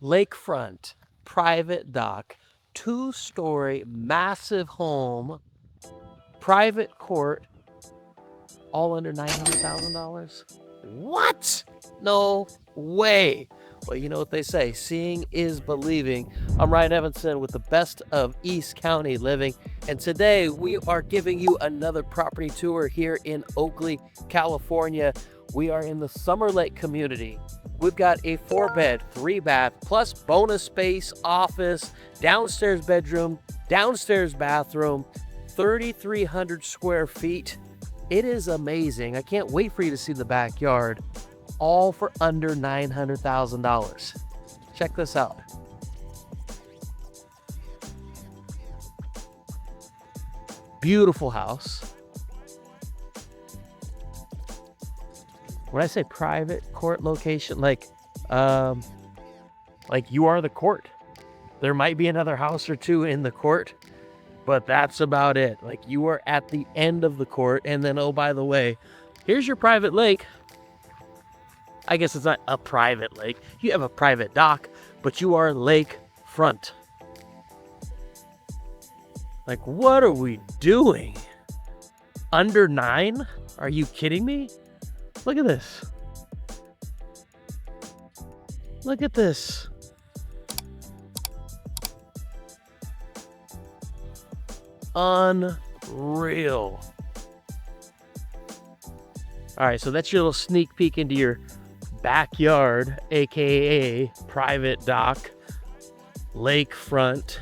Lakefront, private dock, 2-story, massive home, private court, all under $900,000. What? No way. Well, you know what they say, seeing is believing. I'm Ryan Evanson with the best of East County living, and today we are giving you another property tour here in Oakley, California. We are in the Summer Lake community. We've got a 4-bed, 3-bath, plus bonus space, office, downstairs bedroom, downstairs bathroom, 3,300 square feet. It is amazing. I can't wait for you to see the backyard, all for under $900,000. Check this out. Beautiful house. When I say private court location, like you are the court. There might be another house or two in the court, but that's about it. Like, you are at the end of the court, and then, oh, by the way, here's your private lake. I guess it's not a private lake. You have a private dock, but you are lakefront. Like, what are we doing? Under 9? Are you kidding me? Look at this. Look at this. Unreal. All right, so that's your little sneak peek into your backyard, aka private dock, lakefront,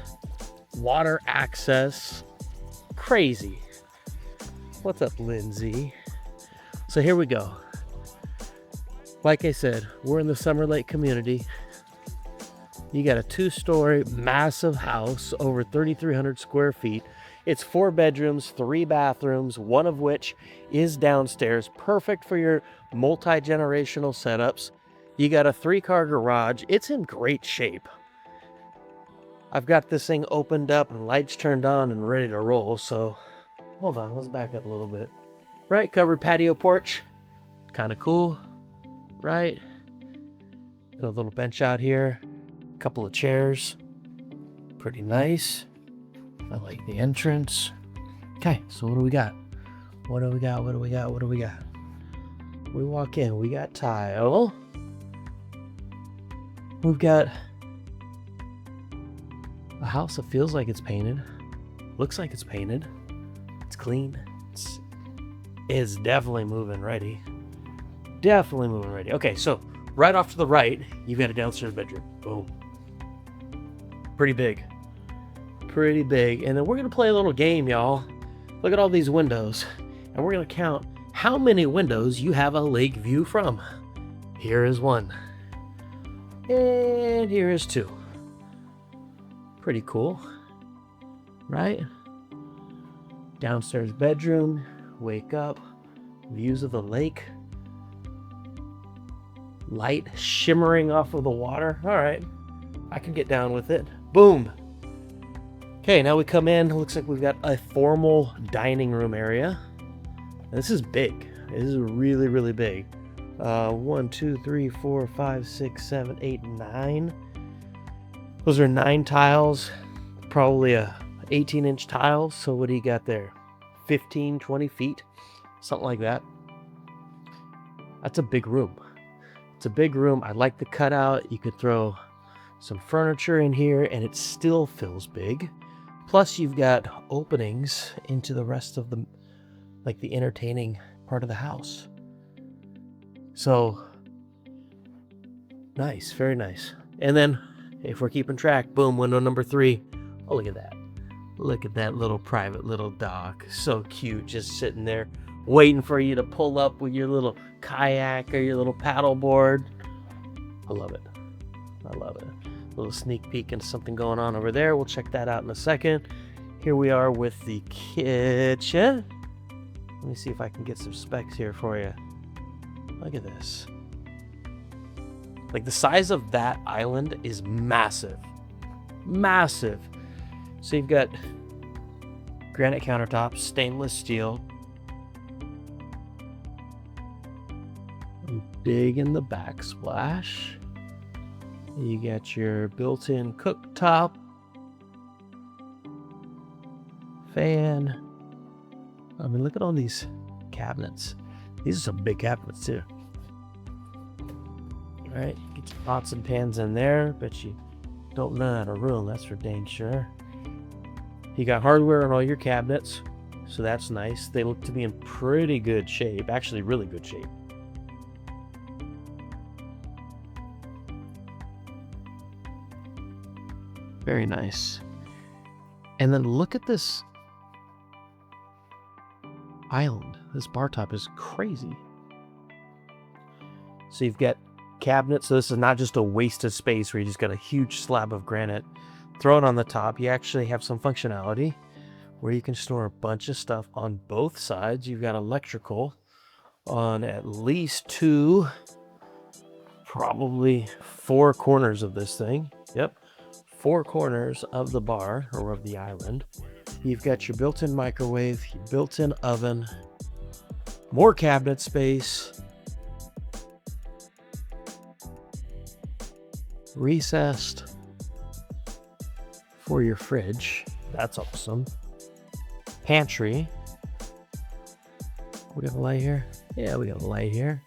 water access. Crazy. What's up, Lindsay? So here we go. Like I said, we're in the Summer Lake community. You got a 2-story massive house, over 3,300 square feet. It's 4 bedrooms, 3 bathrooms, one of which is downstairs. Perfect for your multi-generational setups. You got a 3-car garage. It's in great shape. I've got this thing opened up and lights turned on and ready to roll. So hold on, let's back up a little bit. Right, covered patio porch. Kind of cool, right? Got a little bench out here. A couple of chairs. Pretty nice. I like the entrance. Okay, so what do we got? What do we got? What do we got? What do we got? We walk in, we got tile. We've got a house that feels like it's painted. Looks like it's painted. It's clean. It's definitely moving ready. Definitely moving ready. Okay, so right off to the right, you've got a downstairs bedroom. Boom. Pretty big. Pretty big. And then we're going to play a little game, y'all. Look at all these windows. And we're going to count how many windows you have a lake view from. Here is 1. And here is 2. Pretty cool. Right? Downstairs bedroom. Wake up. Views of the lake. Light shimmering off of the water. All right. I can get down with it. Boom. Okay, now we come in. Looks like we've got a formal dining room area. This is big. This is really, really big. 1, 2, 3, 4, 5, 6, 7, 8, 9. Those are 9 tiles. Probably a 18-inch tile. So what do you got there? 15, 20 feet. Something like that. That's a big room. It's a big room. I like the cutout. You could throw some furniture in here and it still feels big. Plus you've got openings into the rest of the, like, the entertaining part of the house. So nice, very nice. And then if we're keeping track, boom, window number 3. Oh, look at that. Look at that little private little dock. So cute, just sitting there waiting for you to pull up with your little kayak or your little paddle board. I love it. I love it. A little sneak peek into something going on over there. We'll check that out in a second. Here we are with the kitchen. Let me see if I can get some specs here for you. Look at this. Like, the size of that island is massive. Massive. So you've got granite countertops, stainless steel. Big in the backsplash. You got your built-in cooktop, fan. I mean, look at all these cabinets. These are some big cabinets too. All right, get your pots and pans in there. Bet you don't run out of room, that's for dang sure. You got hardware on all your cabinets, so that's nice. They look to be in pretty good shape, actually really good shape. Very nice. And then look at this island. This bar top is crazy. So you've got cabinets. So this is not just a wasted space where you just got a huge slab of granite thrown on the top. You actually have some functionality where you can store a bunch of stuff on both sides. You've got electrical on at least 2, probably 4 corners of this thing. Yep, 4 corners of the bar or of the island. You've got your built-in microwave, your built-in oven, more cabinet space, recessed for your fridge. That's awesome. Pantry. We got a light here? Yeah, we got a light here.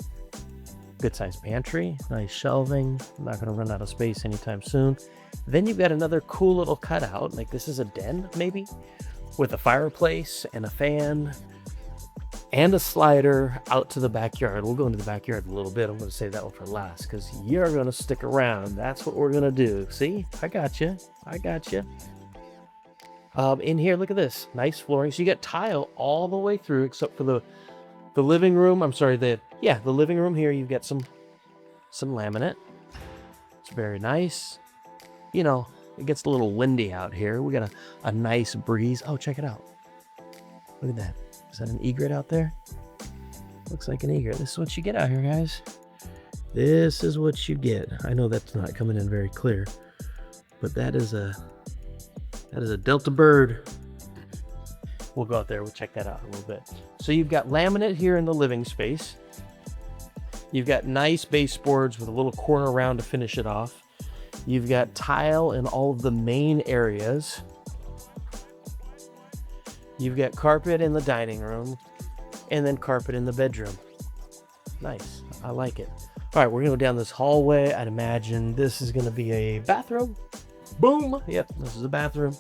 Good sized pantry, nice shelving. I'm not gonna run out of space anytime soon. Then you've got another cool little cutout, like this is a den maybe, with a fireplace and a fan and a slider out to the backyard. We'll go into the backyard in a little bit. I'm gonna save that one for last because you're gonna stick around. That's what we're gonna do. See, I got you. I got you. In here, look at this, nice flooring. So you got tile all the way through except for the living room. I'm sorry, the living room here. You've got some laminate. It's very nice. You know, it gets a little windy out here. We got a nice breeze. Oh, check it out. Look at that. Is that an egret out there? Looks like an egret. This is what you get out here, guys. This is what you get. I know that's not coming in very clear, but that is a Delta bird. We'll go out there. We'll check that out a little bit. So you've got laminate here in the living space. You've got nice baseboards with a little corner round to finish it off. You've got tile in all of the main areas. You've got carpet in the dining room and then carpet in the bedroom. Nice. I like it. All right, we're gonna go down this hallway. I'd imagine this is gonna be a bathroom. Boom. Yep, this is a bathroom.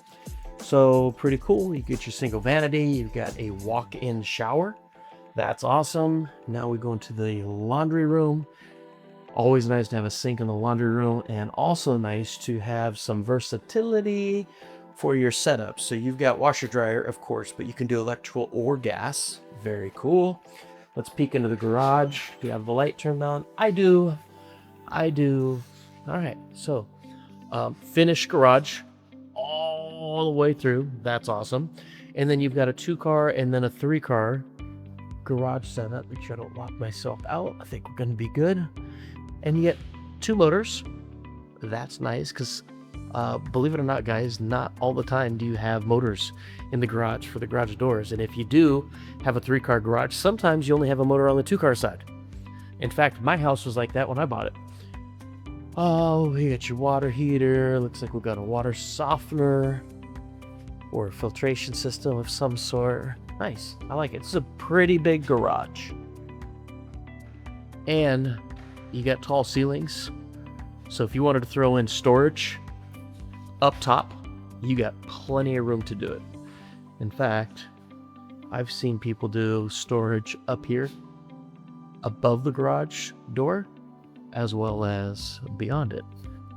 So pretty cool. You get your single vanity. You've got a walk-in shower. That's awesome. Now we go into the laundry room. Always nice to have a sink in the laundry room, and also nice to have some versatility for your setup. So you've got washer dryer, of course, but you can do electrical or gas. Very cool. Let's peek into the garage. Do you have the light turned on? I do. I do. All right. So finished garage all the way through. That's awesome. And then you've got a 2-car and then a 3-car garage setup. Make sure I don't lock myself out. I think we're going to be good. And you get 2 motors. That's nice because believe it or not, guys, not all the time do you have motors in the garage for the garage doors. And if you do have a 3-car garage, sometimes you only have a motor on the 2-car side. In fact, my house was like that when I bought it. Oh, you got your water heater. Looks like we've got a water softener or a filtration system of some sort. Nice. I like it. It's a pretty big garage. And you got tall ceilings. So if you wanted to throw in storage up top, you got plenty of room to do it. In fact, I've seen people do storage up here above the garage door as well as beyond it.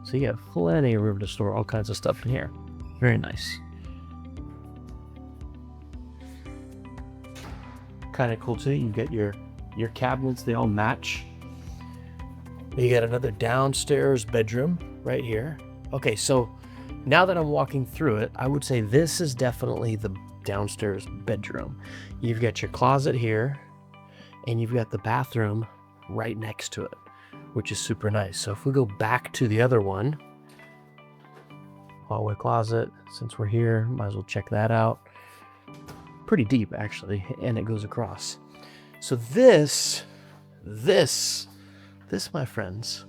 So you have plenty of room to store all kinds of stuff in here. Very nice. Kind of cool too. You get your cabinets, they all match. You got another downstairs bedroom right here. Okay, so now that I'm walking through it, I would say this is definitely the downstairs bedroom. You've got your closet here, and you've got the bathroom right next to it, which is super nice. So if we go back to the other one, hallway closet, since we're here, might as well check that out. Pretty deep, actually, and it goes across. So this, my friends,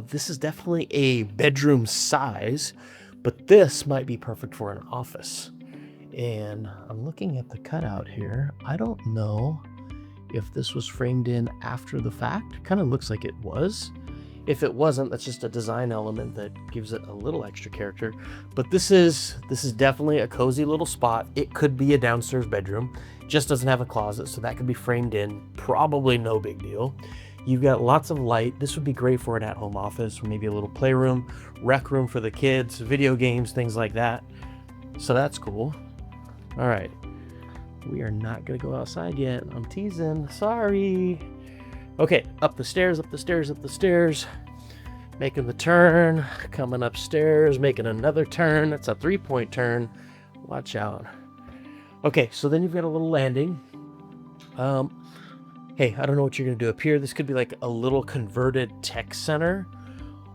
This is definitely a bedroom size, but this might be perfect for an office. And I'm looking at the cutout here. I don't know if this was framed in after the fact. Kind of looks like it was. If it wasn't, that's just a design element that gives it a little extra character. But this is definitely a cozy little spot. It could be a downstairs bedroom. Just doesn't have a closet, so that could be framed in. Probably no big deal. You've got lots of light. This would be great for an at-home office, or maybe a little playroom, rec room for the kids, video games, things like that. So that's cool. All right. We are not going to go outside yet. I'm teasing. Sorry. Okay, up the stairs, up the stairs, up the stairs. Making the turn, coming upstairs, making another turn. That's a 3-point turn. Watch out. Okay, so then you've got a little landing. Hey, I don't know what you're going to do up here. This could be like a little converted tech center,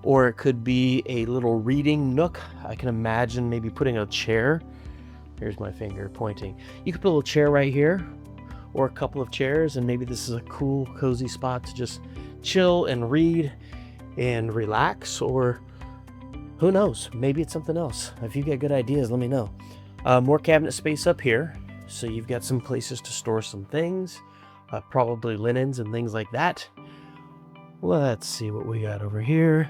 or it could be a little reading nook. I can imagine maybe putting a chair. Here's my finger pointing. You could put a little chair right here, or a couple of chairs, and maybe this is a cool, cozy spot to just chill and read and relax, or who knows, maybe it's something else. If you've got good ideas, let me know. More cabinet space up here, so you've got some places to store some things, probably linens and things like that. Let's see what we got over here.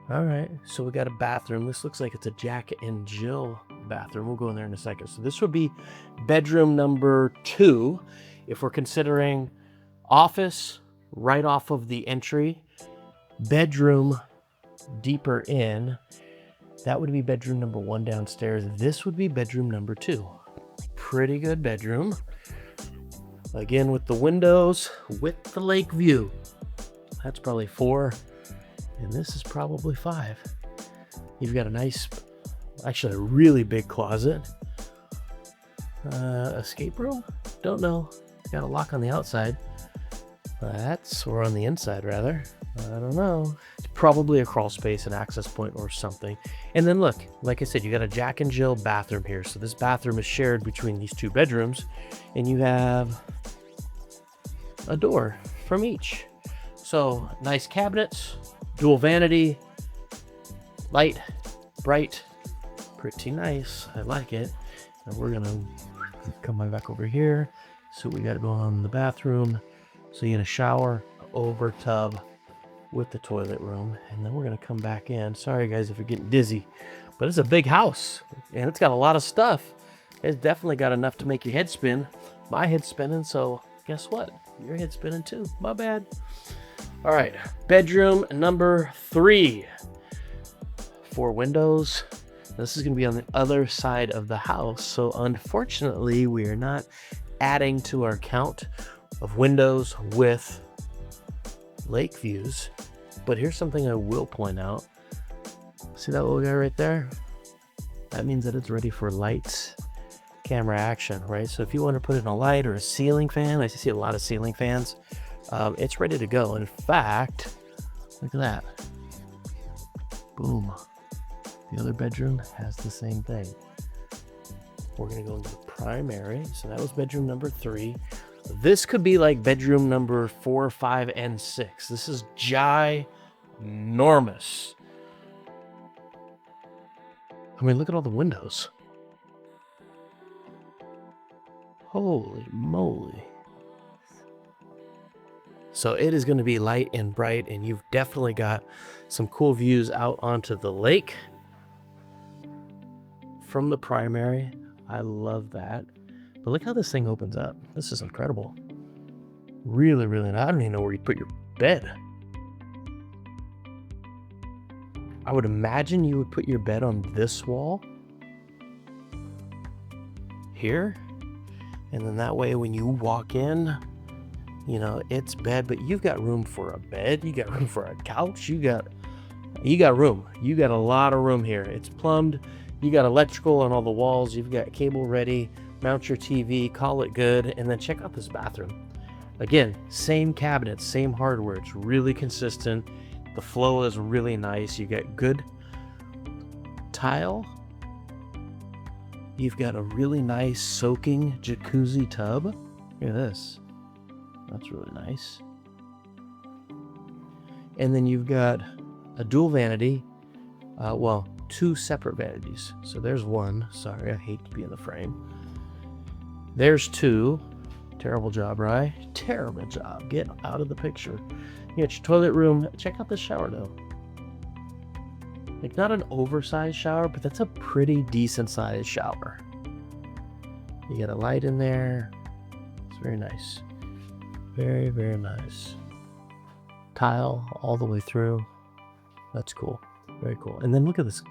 All right, so we got a bathroom. This looks like it's a Jack and Jill bathroom. We'll go in there in a second. So this would be bedroom number 2. If we're considering office right off of the entry, bedroom deeper in, that would be bedroom number 1 downstairs. This would be bedroom number 2. Pretty good bedroom. Again, with the windows, with the lake view. That's probably 4. And this is probably 5. You've got a nice, actually a really big closet. Escape room? Don't know. Got a lock on the outside. Or on the inside rather. I don't know. It's probably a crawl space, an access point or something. And then look, like I said, you got a Jack and Jill bathroom here. So this bathroom is shared between these 2 bedrooms, and you have a door from each. So nice cabinets, dual vanity, light, bright, pretty nice. I like it. And we're gonna come back over here. So we got going on in the bathroom. So you get a shower, over tub with the toilet room, and then we're gonna come back in. Sorry guys if you're getting dizzy, but it's a big house and it's got a lot of stuff. It's definitely got enough to make your head spin. My head's spinning, so guess what? Your head's spinning too. My bad. All right, bedroom number 3. 4 windows. This is gonna be on the other side of the house, so unfortunately we are not adding to our count of windows with lake views. But here's something I will point out. See that little guy right there? That means that it's ready for lights, camera action, right? So if you want to put in a light or a ceiling fan, I see a lot of ceiling fans, it's ready to go. In fact, look at that. Boom. The other bedroom has the same thing. We're gonna go into the primary. So that was bedroom number 3. This could be like bedroom number 4, 5, and 6. This is ginormous. I mean, look at all the windows. Holy moly. So it is going to be light and bright, and you've definitely got some cool views out onto the lake from the primary. I love that. But look how this thing opens up. This is incredible. Really, really nice. I don't even know where you put your bed. I would imagine you would put your bed on this wall here. And then that way when you walk in, you know, it's bed, but you've got room for a bed. You got room for a couch. You got room. You got a lot of room here. It's plumbed. You got electrical on all the walls. You've got cable ready. Mount your TV, call it good, and then check out this bathroom. Again, same cabinets, same hardware. It's really consistent. The flow is really nice. You get good tile. You've got a really nice soaking jacuzzi tub. Look at this. That's really nice. And then you've got a dual vanity, well, 2 separate vanities. So there's one. Sorry, I hate to be in the frame. There's 2. Terrible job, Rye. Terrible job. Get out of the picture. You got your toilet room. Check out this shower, though. Like, not an oversized shower, but that's a pretty decent sized shower. You got a light in there. It's very nice. Very, very nice. Tile all the way through. That's cool. Very cool. And then look at this.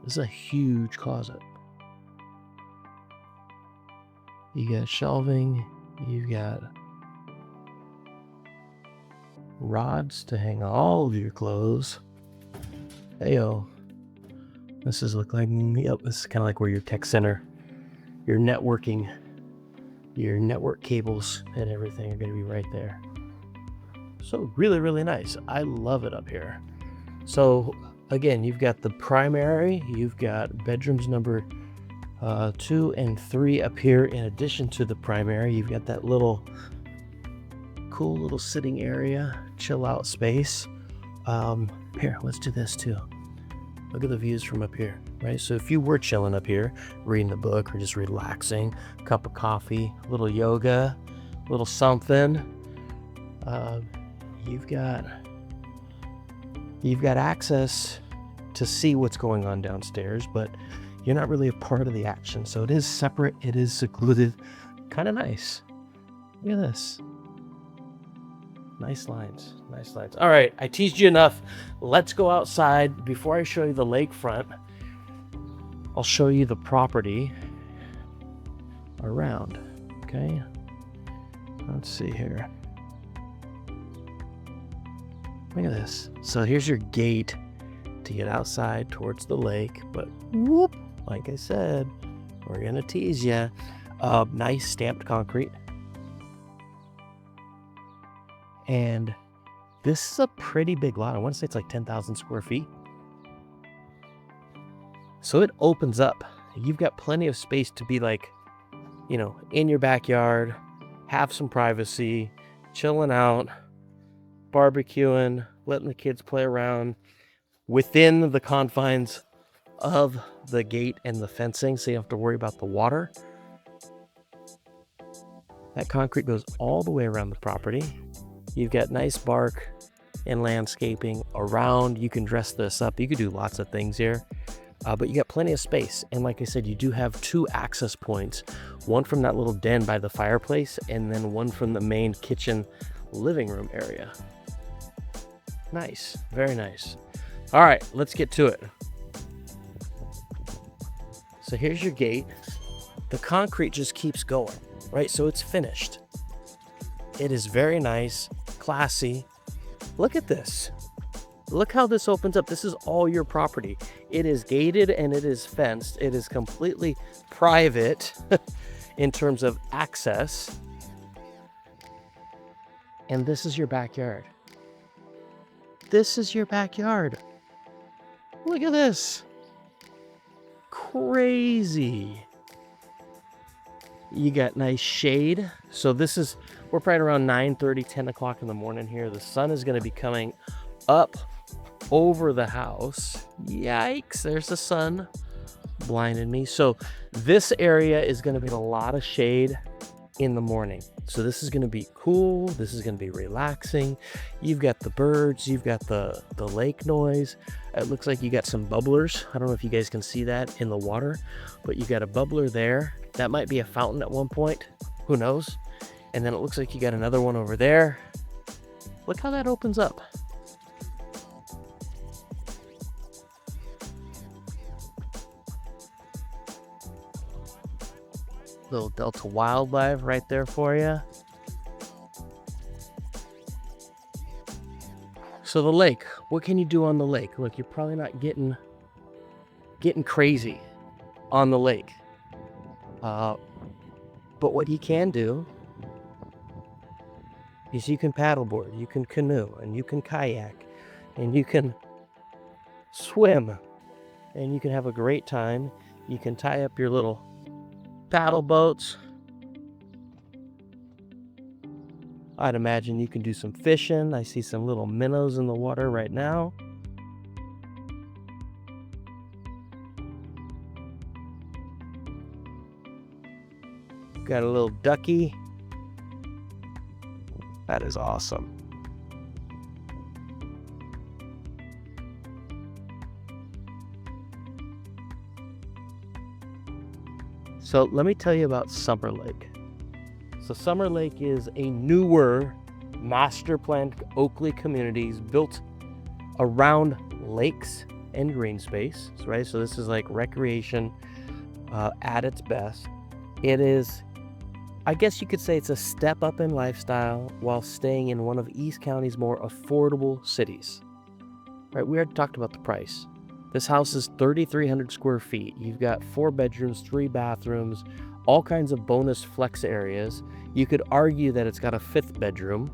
This is a huge closet. You got shelving. You've got rods to hang all of your clothes. Heyo. This is look like, yep, this is kind of like where your tech center, your networking, your network cables and everything are going to be right there. So really, really nice. I love it up here. So again, you've got the primary, you've got bedrooms number 2 and 3 up here. In addition to the primary, you've got that little cool little sitting area, chill out space. Here, let's do this too. Look at the views from up here, right? So if you were chilling up here, reading the book or just relaxing, cup of coffee, a little yoga, a little something, you've got access to see what's going on downstairs, but you're not really a part of the action. So it is separate, it is secluded, kind of nice. Look at this. Nice lines, nice lines. All right, I teased you enough. Let's go outside. Before I show you the lakefront, I'll show you the property around, okay? Let's see here. Look at this. So here's your gate to get outside towards the lake, but whoop, like I said, we're gonna tease you. Nice stamped concrete. And this is a pretty big lot. I want to say it's like 10,000 square feet. So it opens up. You've got plenty of space to be like, you know, in your backyard, have some privacy, chilling out, barbecuing, letting the kids play around within the confines of the gate and the fencing, so you don't have to worry about the water. That concrete goes all the way around the property. You've got nice bark and landscaping around. You can dress this up. You could do lots of things here, but you got plenty of space. And like I said, you do have 2 access points, one from that little den by the fireplace and then one from the main kitchen living room area. Nice, very nice. All right, let's get to it. So here's your gate. The concrete just keeps going, right? So it's finished. It is very nice, classy. Look at this. Look how this opens up. This is all your property. It is gated and it is fenced. It is completely private in terms of access. And this is your backyard. This is your backyard. Look at this. Crazy. You got nice shade. So this is, we're probably around 9:30, 10 o'clock in the morning here. The sun is going to be coming up over the house. Yikes, there's the sun blinded me. So this area is going to be a lot of shade in the morning. So this is going to be cool. This is going to be relaxing. You've got the birds. You've got the lake noise. It looks like you got some bubblers. I don't know if you guys can see that in the water, but you got a bubbler there. That might be a fountain at one point. Who knows? And then it looks like you got another one over there. Look how that opens up. Little Delta wildlife right there for you. So the lake, what can you do on the lake? Look, you're probably not getting crazy on the lake. But what you can do is you can paddleboard, you can canoe, and you can kayak, and you can swim, and you can have a great time. You can tie up your little paddle boats I'd imagine you can do some fishing. I see some little minnows in the water right now. Got a little ducky. That is awesome. So let me tell you about Summer Lake. So Summer Lake is a newer master planned Oakley communities built around lakes and green space, right? So this is like recreation at its best. It is, I guess you could say, it's a step up in lifestyle while staying in one of East County's more affordable cities, right? We already talked about the price. This house is 3,300 square feet. You've got 4 bedrooms, 3 bathrooms, all kinds of bonus flex areas. You could argue that it's got a 5th bedroom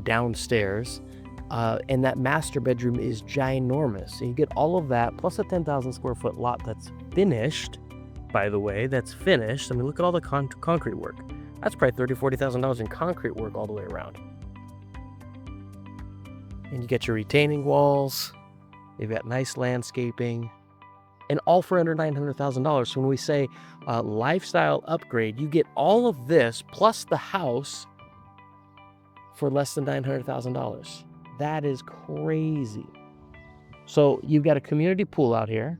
downstairs, and that master bedroom is ginormous. And you get all of that plus a 10,000 square foot lot that's finished, by the way, that's finished. I mean, look at all the concrete work. That's probably $30,000, $40,000 in concrete work all the way around. And you get your retaining walls. You've got nice landscaping, and all for under $900,000. So when we say lifestyle upgrade, you get all of this plus the house for less than $900,000. That is crazy. So you've got a community pool out here.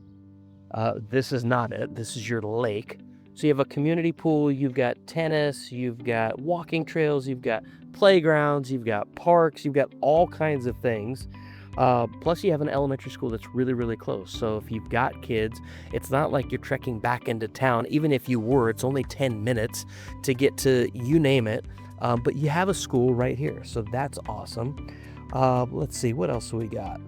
This is not it. This is your lake. So you have a community pool. You've got tennis. You've got walking trails. You've got playgrounds. You've got parks. You've got all kinds of things. Plus you have an elementary school that's really, really close. So if you've got kids, it's not like you're trekking back into town. Even if you were, it's only 10 minutes to get to, you name it. But you have a school right here. So that's awesome. Let's see, what else do we got?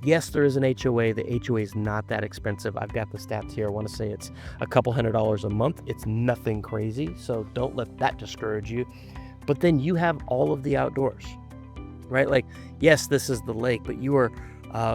Yes, there is an HOA. The HOA is not that expensive. I've got the stats here. I want to say it's a couple $100 a month. It's nothing crazy. So don't let that discourage you. But then you have all of the outdoors, right? Like, yes, this is the lake, but you are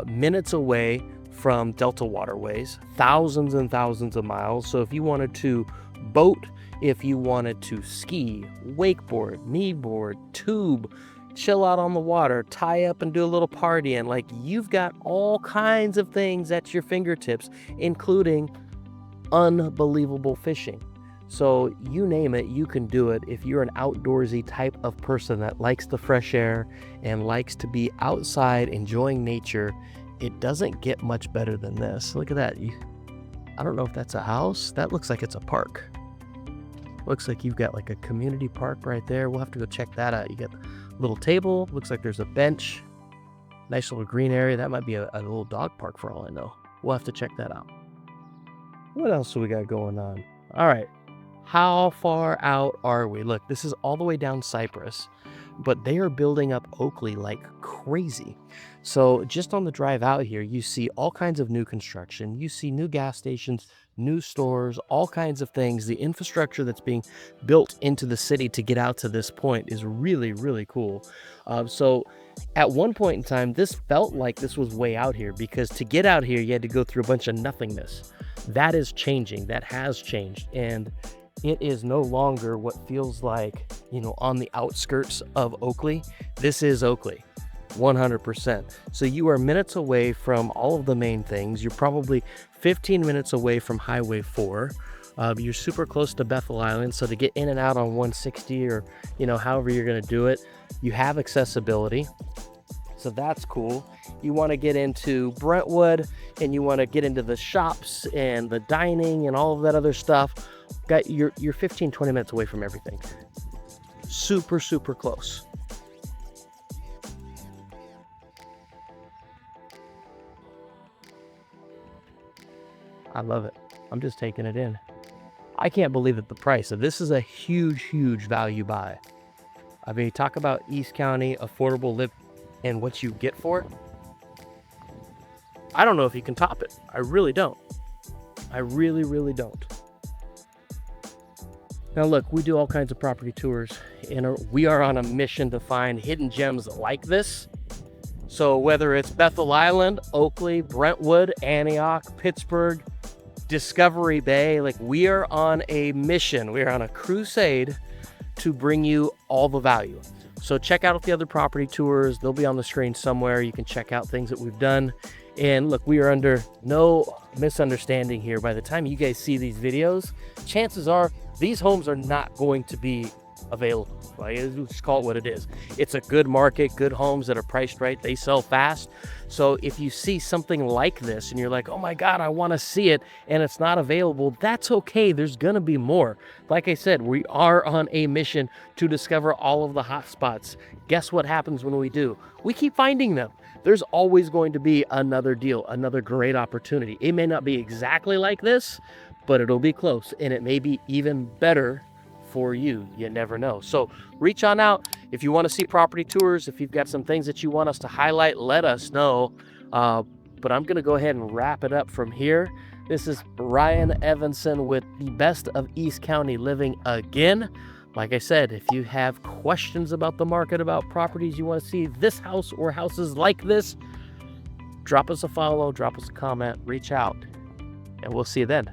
minutes away from Delta waterways, thousands and thousands of miles. So if you wanted to boat, if you wanted to ski, wakeboard, kneeboard, tube, chill out on the water, tie up and do a little partying, like, you've got all kinds of things at your fingertips, including unbelievable fishing. So you name it, you can do it. If you're an outdoorsy type of person that likes the fresh air and likes to be outside enjoying nature, it doesn't get much better than this. Look at that. I don't know if that's a house. That looks like it's a park. Looks like you've got like a community park right there. We'll have to go check that out. You get a little table. Looks like there's a bench. Nice little green area. That might be a little dog park for all I know. We'll have to check that out. What else do we got going on? All right. How far out are we? Look, this is all the way down Cypress, but they are building up Oakley like crazy. So just on the drive out here, you see all kinds of new construction. You see new gas stations, new stores, all kinds of things. The infrastructure that's being built into the city to get out to this point is really, really cool. So at one point in time, this felt like this was way out here, because to get out here, you had to go through a bunch of nothingness. That is changing. That has changed. And it is no longer what feels like, on the outskirts of Oakley. This is Oakley, 100%. So you are minutes away from all of the main things. You're probably 15 minutes away from Highway 4. You're super close to Bethel Island. So to get in and out on 160 or, however you're going to do it, you have accessibility. So that's cool. You want to get into Brentwood and you want to get into the shops and the dining and all of that other stuff. You're 15, 20 minutes away from everything. Super, super close. I love it. I'm just taking it in. I can't believe that the price of this is a huge, huge value buy. I mean, talk about East County affordable live and what you get for it. I don't know if you can top it. I really don't. I really, really don't. Now look, we do all kinds of property tours, and we are on a mission to find hidden gems like this. So whether it's Bethel Island, Oakley, Brentwood, Antioch, Pittsburgh, Discovery Bay, like, we are on a mission. We are on a crusade to bring you all the value. So check out the other property tours. They'll be on the screen somewhere. You can check out things that we've done. And look, we are under no misunderstanding here. By the time you guys see these videos, chances are these homes are not going to be available. Like, just call it what it is. It's a good market, good homes that are priced right. They sell fast. So if you see something like this and you're like, oh my God, I want to see it, and it's not available, that's okay. There's going to be more. Like I said, we are on a mission to discover all of the hot spots. Guess what happens when we do? We keep finding them. There's always going to be another deal, another great opportunity. It may not be exactly like this, but it'll be close, and it may be even better for you. You never know. So reach on out if you want to see property tours. If you've got some things that you want us to highlight, let us know. But I'm going to go ahead and wrap it up from here. This is Ryan Evanson with the Best of East County Living again. Like I said, if you have questions about the market, about properties you want to see, this house or houses like this, drop us a follow, drop us a comment, reach out, and we'll see you then.